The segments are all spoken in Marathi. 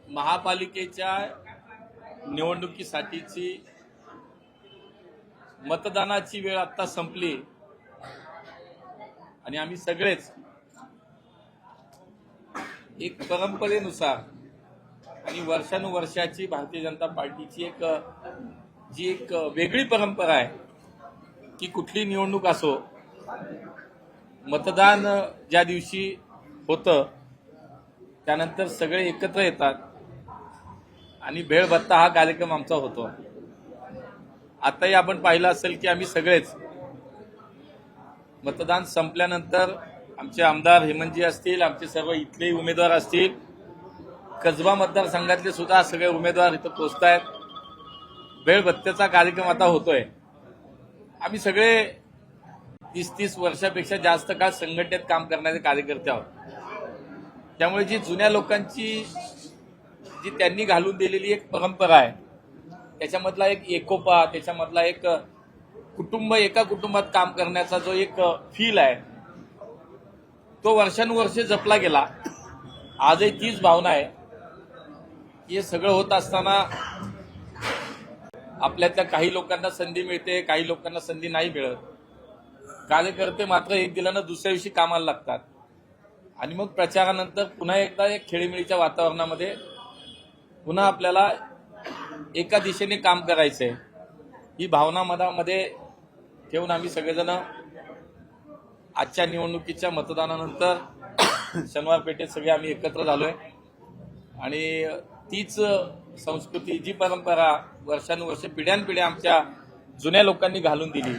महापालिकेच्या निवडणुकीसाठीची मतदानाची वेळ आता संपली आणि आम्ही सगळेच एक परंपरेनुसार आणि वर्षानुवर्षाची भारतीय जनता पार्टीची एक वेगळी परंपरा आहे की कुठली निवडणूक असो, मतदान ज्या दिवशी होतं त्यानंतर सगळे एकत्र येतात आणि भेळभत्ता हा कार्यक्रम आमचा होतो. आताही आपण पाहिलं असेल की आम्ही सगळेच मतदान संपल्यानंतर आमचे आमदार हेमंतजी असतील, आमचे सर्व इथले उमेदवार असतील, कसबा मतदारसंघातले सुद्धा सगळे उमेदवार इथं पोहोचतायत. भेळभत्त्याचा कार्यक्रम आता होतोय. आम्ही सगळे 30-30 वर्षापेक्षा जास्त काळ संघटनेत काम करणारे कार्यकर्ते आहोत. त्यामुळे जी जुन्या लोकांची जी त्यांनी घालून दिलेली एक परंपरा आहे, त्याच्यामधला एक एकोपा, त्याच्यामधला एक कुटुंब, एका कुटुंबात काम करण्याचा जो एक फील आहे तो वर्षानुवर्षे जपला गेला. आजही तीच भावना आहे. हे सगळं होत असताना आपल्यातल्या काही लोकांना संधी मिळते, काही लोकांना संधी नाही मिळत. कार्यकर्ते मात्र एक दिल्यानं दुसऱ्या दिवशी कामाला लागतात आणि मग प्रचारानंतर पुन्हा एकदा एक खेळीमेळीच्या वातावरणामध्ये पुन्हा आपल्याला एका दिशेने काम करायचंय. ही भावना मनामध्ये ठेवून आम्ही सगळेजण आजच्या निवडणुकीच्या मतदानानंतर शनिवार पेठेत सगळे आम्ही एकत्र झालोय आणि तीच संस्कृती, जी परंपरा वर्षानुवर्ष पिढ्यानपिढ्या आमच्या जुन्या लोकांनी घालून दिली,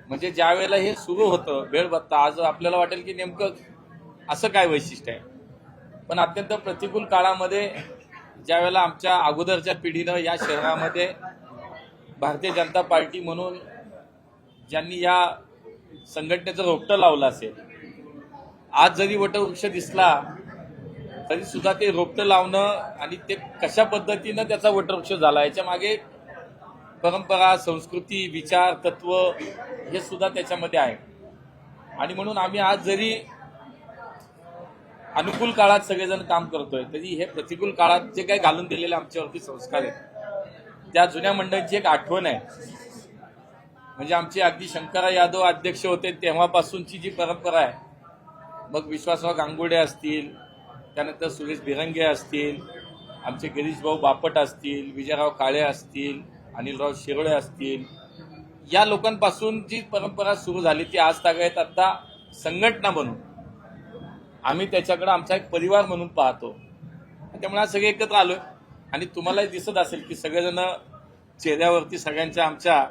म्हणजे ज्या वेळेला हे सुरू होतं भेळभत्ता, आज आपल्याला वाटेल की नेमकं असं काय वैशिष्ट्य आहे, पण अत्यंत प्रतिकूल काळामध्ये ज्या वेळेला आमच्या अगोदरच्या पिढीनं या शहरामध्ये भारतीय जनता पार्टी म्हणून ज्यांनी या संघटनेचं रोपटं लावलं असेल, आज जरी वटवृक्ष दिसला तरी सुद्धा ते रोपटं लावणं आणि ते कशा पद्धतीनं त्याचा वटवृक्ष झाला याच्या मागे परंपरा, संस्कृती, विचार, तत्व हे सुद्धा त्याच्यामध्ये आहे. आणि म्हणून आम्ही आज जरी अनुकूल काळात सगळेजण काम करतोय तरी हे प्रतिकूल काळात जे काही घालून दिलेले आमच्यावरती संस्कार आहेत त्या जुन्या मंडळींची एक आठवण आहे. म्हणजे आमचे अगदी शंकरराव यादव अध्यक्ष होते तेव्हापासूनची जी परंपरा आहे, मग विश्वासराव गांगुर्डे असतील, त्यानंतर सुरेश भिरंगे असतील, आमचे गिरीश भाऊ बापट असतील, विजयराव काळे असतील, अनिलराव शिरोळे असतील, या लोकांपासून जी परंपरा सुरू झाली ती आज तागायत आता संघटना म्हणून आम्ही त्याच्याकडे आमचा एक परिवार म्हणून पाहतो. त्यामुळे आज सगळे एकत्र आलोय आणि तुम्हालाही दिसत असेल की सगळेजण चेहऱ्यावरती सगळ्यांच्या आमच्या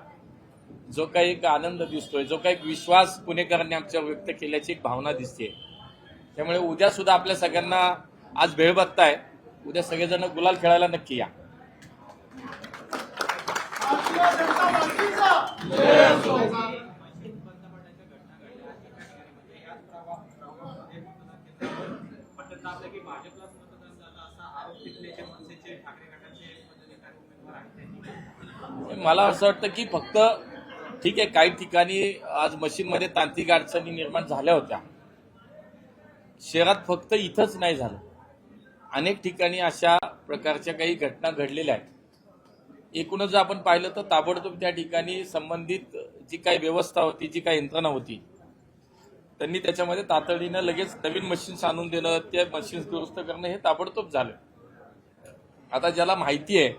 जो काही एक आनंद दिसतोय, जो काही विश्वास पुणेकरांनी आमच्यावर व्यक्त केल्याची एक भावना दिसते. त्यामुळे उद्या सुद्धा आपल्या सगळ्यांना आज भेळभत्ता आहे, उद्या सगळेजण गुलाल खेळायला नक्की या. मला असं वाटतं की फक्त ठीक आहे, काही ठिकाणी आज मशीनमध्ये तांत्रिक अडचणी निर्माण झाल्या होत्या. शहरात फक्त इथंच नाही झालं, अनेक ठिकाणी अशा प्रकारच्या काही घटना घडलेल्या आहेत. एकूणच जर आपण पाहिलं तर ताबडतोब त्या ठिकाणी संबंधित जी काही व्यवस्था होती, जी काही यंत्रणा होती, त्यांनी त्याच्यामध्ये तातडीनं लगेच नवीन मशीन्स आणून देणं, त्या मशीन्स दुरुस्त करणं हे ताबडतोब झालं. आता ज्याला माहिती आहे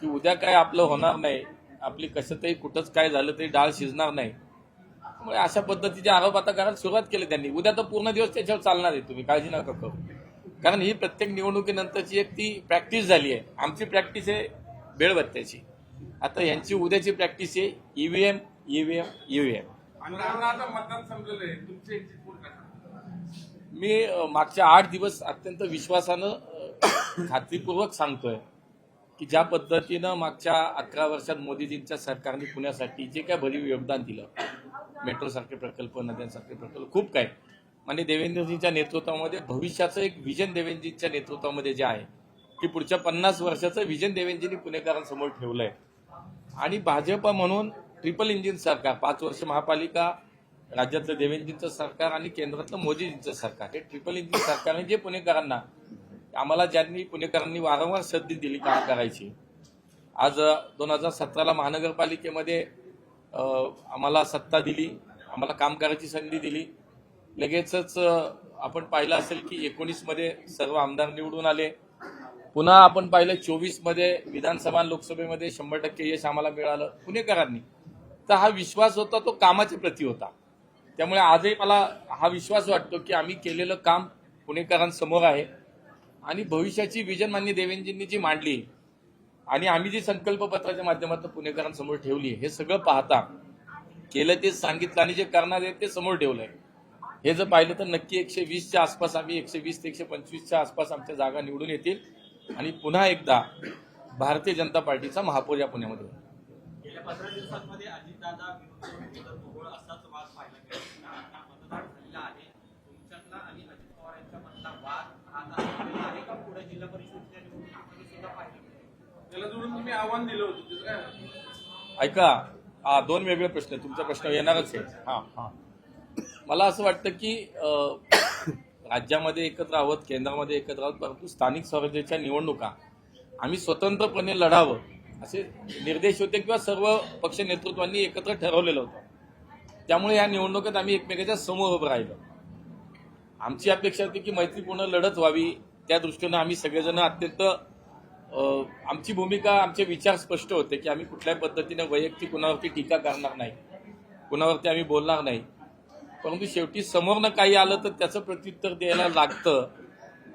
की उद्या काय आपलं होणार नाही, आपली कसंतरी कुठंच काय झालं तरी डाळ शिजणार नाही, त्यामुळे अशा पद्धतीचे आरोप आता करायला सुरुवात केली त्यांनी. उद्या तर पूर्ण दिवस त्याच्यावर चालणार आहे, तुम्ही काळजी नका करू, कारण ही प्रत्येक निवडणुकीनंतरची एक ती प्रॅक्टिस झाली आहे. आमची प्रॅक्टिस आहे भेळभत्त्याची, आता यांची उद्याची प्रॅक्टिस आहे ईव्हीएम. मी मागच्या 8 दिवस अत्यंत विश्वासानं खात्रीपूर्वक सांगतोय की ज्या पद्धतीनं मागच्या 11 वर्षात मोदीजींच्या सरकारने पुण्यासाठी जे काय भरीव योगदान दिलं, मेट्रो सारखे प्रकल्प, नद्यांसारखे प्रकल्प, खूप काय, म्हणजे देवेंद्रजींच्या नेतृत्वामध्ये भविष्याचं एक विजन देवेंद्रजींच्या नेतृत्वामध्ये जे आहे की पुढच्या 50 वर्षाचं विजन देवेंद्रजींनी पुणेकरांसमोर ठेवलंय. आणि भाजप म्हणून ट्रिपल इंजिन सरकार, 5 वर्ष महापालिका, राज्यातलं देवेंद्रजींचं सरकार आणि केंद्रातलं मोदीजींचं सरकार, हे ट्रिपल इंजिन सरकारने जे पुणेकरांना, आम्हाला ज्यांनी पुणेकरांनी वारंवार संधी दिली काम करायची, आज 2017ला महानगरपालिकेमध्ये आम्हाला सत्ता दिली, आम्हाला काम करायची संधी दिली. लगेचच आपण पाहिलं असेल की 19मध्ये सर्व आमदार निवडून आले. पुन्हा आपण पाहिलं 24मध्ये विधानसभा लोकसभेमध्ये 100% यश आम्हाला मिळालं पुणेकरांनी. तर हा विश्वास होता तो कामाच्या प्रती होता. त्यामुळे आजही मला हा विश्वास वाटतो की आम्ही केलेलं काम पुणेकरांसमोर आहे आणि भविष्याची विजन माननीय देवेंद्रजींनी जी मांडली आणि आम्ही जी संकल्पपत्राच्या माध्यमातून पुणेकरांसमोर ठेवली, हे सगळं पाहता केलं तेच सांगितलं आणि जे करणार आहे ते समोर ठेवलंय. हे जर पाहिलं तर नक्की 120च्या आसपास, आम्ही 120 ते 125च्या आसपास आमच्या जागा निवडून येतील आणि पुन्हा एकदा भारतीय जनता पार्टीचा महापौर या पुण्यामध्ये होईल. गेल्या 15 दिवसांमध्ये अजितदादा विरुद्ध मोहोळ असाच वाद पाहायला गेला. आता मतदान झालेला आहे. तुमच्यातला आणि अजित पवार यांच्यामधला वाद आता झालेला आहे का पुढे जिल्हा परिषदेच्या निवडणुकीमध्ये सुद्धा पाहायला मिळेल? त्याला जोडून तुम्ही आव्हान दिलं होतं त्याचं काय? ऐका, दोन वेगळे प्रश्न, तुमचा प्रश्न येणारच आहे. मला असं वाटतं की राज्यामध्ये एकत्र आहोत, केंद्रामध्ये एकत्र आहोत, परंतु स्थानिक स्वराज्याच्या निवडणुका आम्ही स्वतंत्रपणे लढावं असे निर्देश होते किंवा सर्व पक्ष नेतृत्वांनी एकत्र ठरवलेलं होतं. त्यामुळे या निवडणुकीत आम्ही एकमेकाच्या समोर उभं राहिलो. आमची अपेक्षा होती की मैत्रीपूर्ण लढत व्हावी. त्या दृष्टीनं आम्ही सगळेजण अत्यंत आमची भूमिका, आमचे विचार स्पष्ट होते की आम्ही कुठल्याही पद्धतीने वैयक्तिक कुणावरती टीका करणार नाही, कुणावरती आम्ही बोलणार नाही. परंतु शेवटी समोरनं काही आलं तर त्याचं प्रत्युत्तर द्यायला लागतं,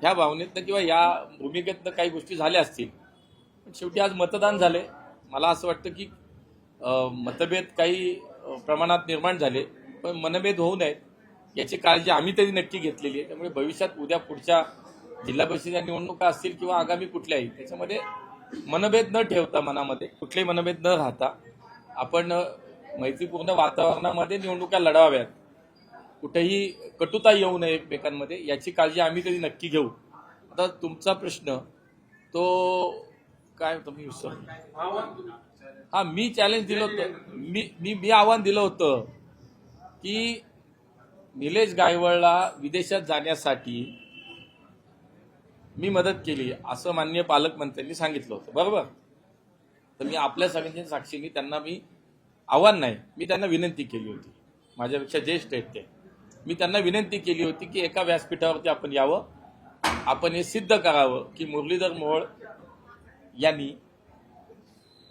ह्या भावनेतनं किंवा या भूमिकेतनं काही गोष्टी झाल्या असतील. पण शेवटी आज मतदान झाले. मला असं वाटतं की मतभेद काही प्रमाणात निर्माण झाले, पण मनभेद होऊ नयेत याची काळजी आम्ही तरी नक्की घेतलेली आहे. त्यामुळे भविष्यात उद्या पुढच्या जिल्हा परिषदेच्या निवडणुका असतील किंवा आगामी कुठल्याही, त्याच्यामध्ये मनभेद न ठेवता, मनामध्ये कुठलेही मनभेद न राहता आपण मैत्रीपूर्ण वातावरणामध्ये निवडणुका लढवाव्यात. कुठेही कटुता येऊ नये एकमेकांमध्ये, याची काळजी आम्ही तरी नक्की घेऊ. आता तुमचा प्रश्न तो काय होतं मी विसरलो. मी चॅलेंज दिलं होतं, मी आव्हान दिलं होतं की निलेश गायवळला विदेशात जाण्यासाठी मी मदत केली असं माननीय पालकमंत्र्यांनी सांगितलं होतं, बरोबर? तर मी आपल्या सगळ्यांच्या साक्षीने त्यांना मी आव्हान नाही, मी त्यांना विनंती केली होती. माझ्यापेक्षा ज्येष्ठ आहेत ते. मी त्यांना विनंती केली होती की एका व्यासपीठावरती आपण यावं, आपण हे सिद्ध करावं की मुरलीधर मोहोळ यांनी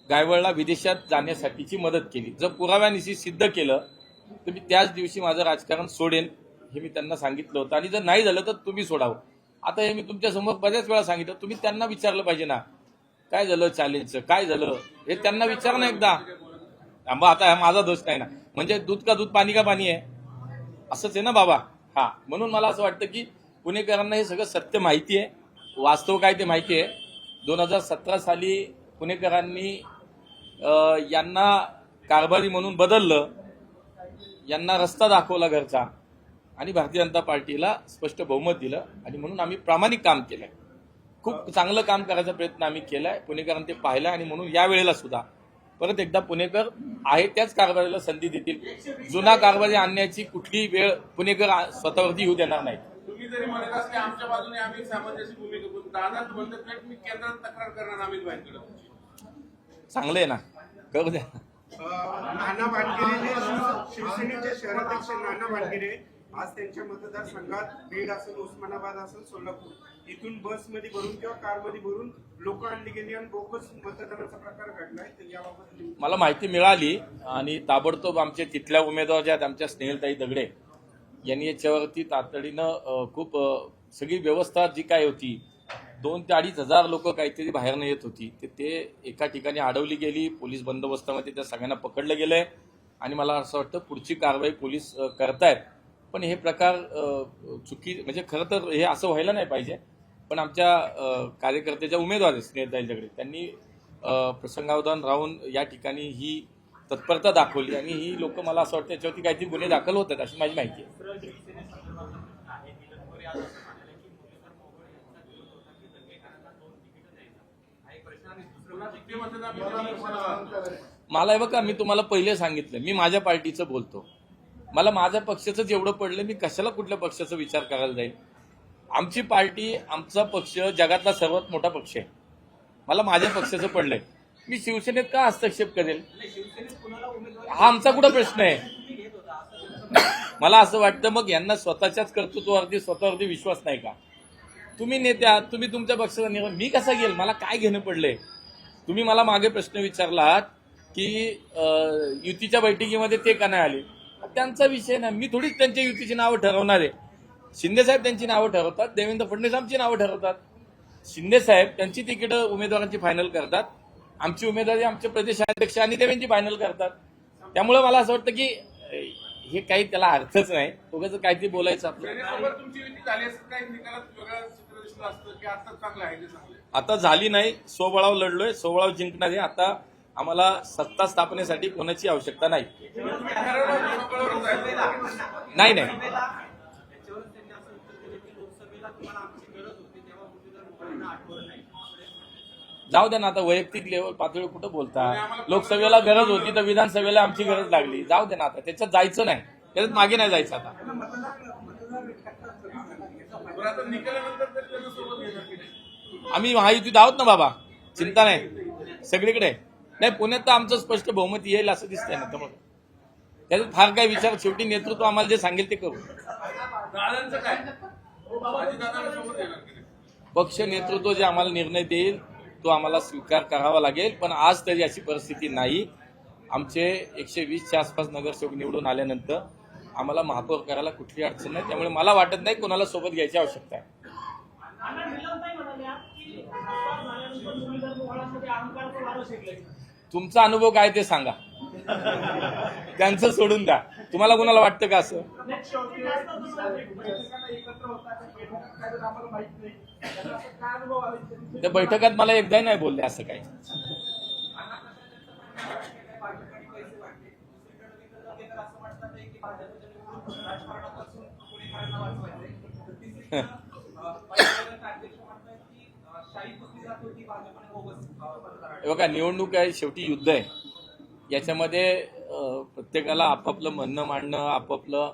गायवळला विदेशात जाण्यासाठीची मदत केली. जर पुराव्यानिशी सिद्ध केलं तर मी त्याच दिवशी माझं राजकारण सोडेन, हे मी त्यांना सांगितलं होतं. आणि जर नाही झालं तर तुम्ही सोडावं. आता हे मी तुमच्यासमोर बऱ्याच वेळा सांगितलं, तुम्ही त्यांना विचारलं पाहिजे ना, काय झालं चॅलेंजचं, काय झालं हे त्यांना विचार ना एकदा. आता माझा दोष नाही ना, म्हणजे दूध का दूध पाणी का पाणी आहे, असंच आहे ना बाबा. म्हणून मला असं वाटतं की पुणेकरांना हे सगळं सत्य माहिती आहे, वास्तव काय ते माहिती आहे. 2017 साली पुणेकरांनी यांना कारभारी म्हणून बदललं, यांना रस्ता दाखवला घरचा आणि भारतीय जनता पार्टीला स्पष्ट बहुमत दिलं. आणि म्हणून आम्ही प्रामाणिक काम केलंय, खूप चांगलं काम करायचा प्रयत्न आम्ही केलाय. पुणेकरांनी ते पाहिलं आणि म्हणून या वेळेला सुद्धा परत एकदा पुणेकर आहे त्याच कारभारीला संधी देतील. जुना कारभारी आणण्याची कुठलीही वेळ पुणेकर स्वतःवरती येऊ देणार नाही. तुम्ही जरी म्हणत असले आमच्या बाजूने आम्ही सामंजस्य भूमिका करू, दादा म्हणतात मी केंद्रात तक्रार करणार अमित भाईंकडे. चांगलं आहे ना, करू द्या. नाना भाटगिरे जे शिवसेनेचे शहराध्यक्ष नाना भाटगिरे आज त्यांच्या मतदारसंघात बीड असेल, उस्मानाबाद असेल, सोलापूर इथून बसमध्ये भरून किंवा कारमध्ये भरून लोक आणली गेली आणि बोगस मतदानाचा प्रकार घडलाय. तर याबाबत मला माहिती मिळाली आणि ताबडतोब आमचे तिथल्या उमेदवार ज्या आहेत, आमच्या स्नेहलताई दगडे यांनी याच्यावरती तातडीनं खूप सगळी व्यवस्था जी काय होती, 2,000 ते 2,500 लोक काहीतरी बाहेरनं येत होती, ते एका ठिकाणी अडवली गेली. पोलीस बंदोबस्तामध्ये त्या सगळ्यांना पकडलं गेलंय आणि मला असं वाटतं पुढची कारवाई पोलीस करतायत. पण हे प्रकार चुकी, म्हणजे खरं तर हे असं व्हायला नाही पाहिजे. पण आमच्या कार्यकर्त्याच्या उमेदवार स्नेहलताई दगडे त्यांनी प्रसंगावधान राहून या ठिकाणी ही तत्परता दाखवली आणि ही लोक, मला असं वाटतं याच्यावरती काहीतरी गुन्हे दाखल होतात अशी माझी माहिती आहे. मला हे बघा, मी तुम्हाला पहिले सांगितलं, मी माझ्या पार्टीचं बोलतो. मला माझ्या पक्षाचं जेवढं पडलं मी कशाला कुठल्या पक्षाचा विचार करायला जाईल. आमची पार्टी, आमचा पक्ष जगातला सर्वात मोठा पक्ष आहे. मला माझ्या पक्षाचं पडलंय, मी शिवसेनेत का हस्तक्षेप करेल? शिवसेनेत कुणाला उमेदवारी हा आमचा कुठं प्रश्न आहे? तुम्ही घेत होता असं मला असं वाटतं मग यांना स्वतःच्याच कर्तृत्वावरती स्वतःवरती विश्वास नाही का? तुम्ही नेते आहात, तुम्ही तुमच्या पक्षाचा निर्णय, मी कसा घेईल? मला काय घेणं पडलंय? तुम्ही मला मागे प्रश्न विचारलात की युतीच्या बैठकीमध्ये ते का नाही आले. त्यांचा विषय नाही, मी थोडीच त्यांच्या युतीची नावं ठरवणार आहे. शिंदे साहेब त्यांची नावं ठरवतात, देवेंद्र फडणवीस आमची नावं ठरवतात. शिंदे साहेब त्यांची तिकीट उमेदवारांची फायनल करतात, आमची उमेदवारी आमचे प्रदेशाध्यक्ष आणि देवेंद्रची फायनल करतात. त्यामुळे मला असं वाटतं की हे काही त्याला अर्थच नाही, उगाच काहीतरी बोलायचं आपलं. सेनेसोबत तुमची युती झाली असं काही निकालात वेगळं चित्र दिसलं असतं की आता चांगलं आहे ते चांगलं आहे. आता झाली नाही, स्वबळाव लढलोय, स्वबळाव जिंकणार आहे. आता आम्हाला सत्ता स्थापनेसाठी कोणाची आवश्यकता नाही. तुम्ही ठरवलं स्वबळावरच जायचं. नाही नाही त्याच्यावर त्यांनी असं उत्तर दिलं की लोकसभेला तुम्हाला आमची गरज होती तेव्हा मुरलीधर मोहोळांना आठवलं नाही. जाऊ द्या ना, आता वैयक्तिक लेवल पातळी कुठं बोलता. लोकसभेला गरज होती तर विधानसभेला आमची गरज लागली. जाऊ दे ना, आता त्याच्यात जायचं नाही, त्याच्यात मागे नाही जायचं. आता बरं, आता निकालानंतर तरी त्यांना सोबत घेणार की नाही? आम्ही महायुतीत आहोत ना बाबा, चिंता नाही, सगळीकडे नाही. पुण्यात तर आमचं स्पष्ट बहुमत येईल असं दिसतंय ना, त्यामुळे त्याच्यात फार काय विचार. शेवटी नेतृत्व आम्हाला जे सांगेल ते करू. दादांचं काय? अजितदादांना सोबत घेणार की नाही? पक्ष नेतृत्व जे आम्हाला निर्णय देईल तो आम्हाला स्वीकार करावा लागेल. पण आज तरी अशी परिस्थिती नाही. आमचे 120च्या आसपास नगरसेवक निवडून आल्यानंतर आम्हाला महापौर करायला कुठली अडचण नाही. त्यामुळे मला वाटत नाही कोणाला सोबत घ्यायची आवश्यकता आहे. तुमचा अनुभव काय ते सांगा, त्यांचं सोडून द्या. तुम्हाला कोणाला वाटतं का असं? त्या बैठकात मला एकदाही नाही बोलले असं काही. हे बघा, निवडणूक आहे, शेवटी युद्ध आहे. याच्यामध्ये प्रत्येकाला आपापलं म्हणणं मांडणं, आपापलं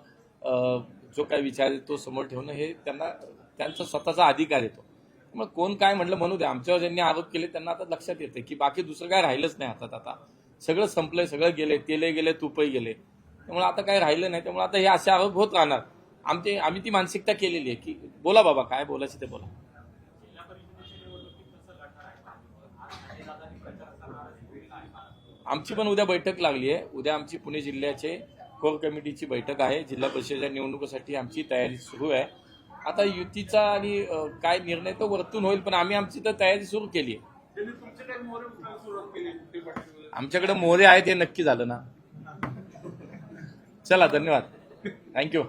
जो काही विचार आहे तो समोर ठेवणं हे त्यांचा स्वतःचा अधिकार येतो. मग कोण काय म्हणलं म्हणू द्या. आमच्यावर ज्यांनी आरोप केले त्यांना आता लक्षात येते की बाकी दुसरं काय राहिलंच नाही हातात. आता सगळं संपलंय, सगळं गेले, तेलही गेले, तुपही गेले. त्यामुळे आता काही राहिलं नाही. त्यामुळे आता हे असे आरोप होत राहणार. आम्ही ती मानसिकता केलेली आहे की बोला बाबा, काय बोलायचं ते बोला. आमची पण उद्या बैठक लागली आहे. उद्या आमची पुणे जिल्ह्याचे कोर कमिटीची बैठक आहे. जिल्हा परिषदेच्या निवडणुकीसाठी आमची तयारी सुरू आहे. आता युतीचा आणि काय निर्णय तो वरतून होईल, पण आम्ही आमची तर तयारी सुरू केली आहे. त्यांनी तुमचे काही मोहरे उचलायला सुरुवात केली ते पाठीमध्ये. आमच्याकडे मोहरे आहेत हे नक्की झालं ना. चला, धन्यवाद, थँक्यू.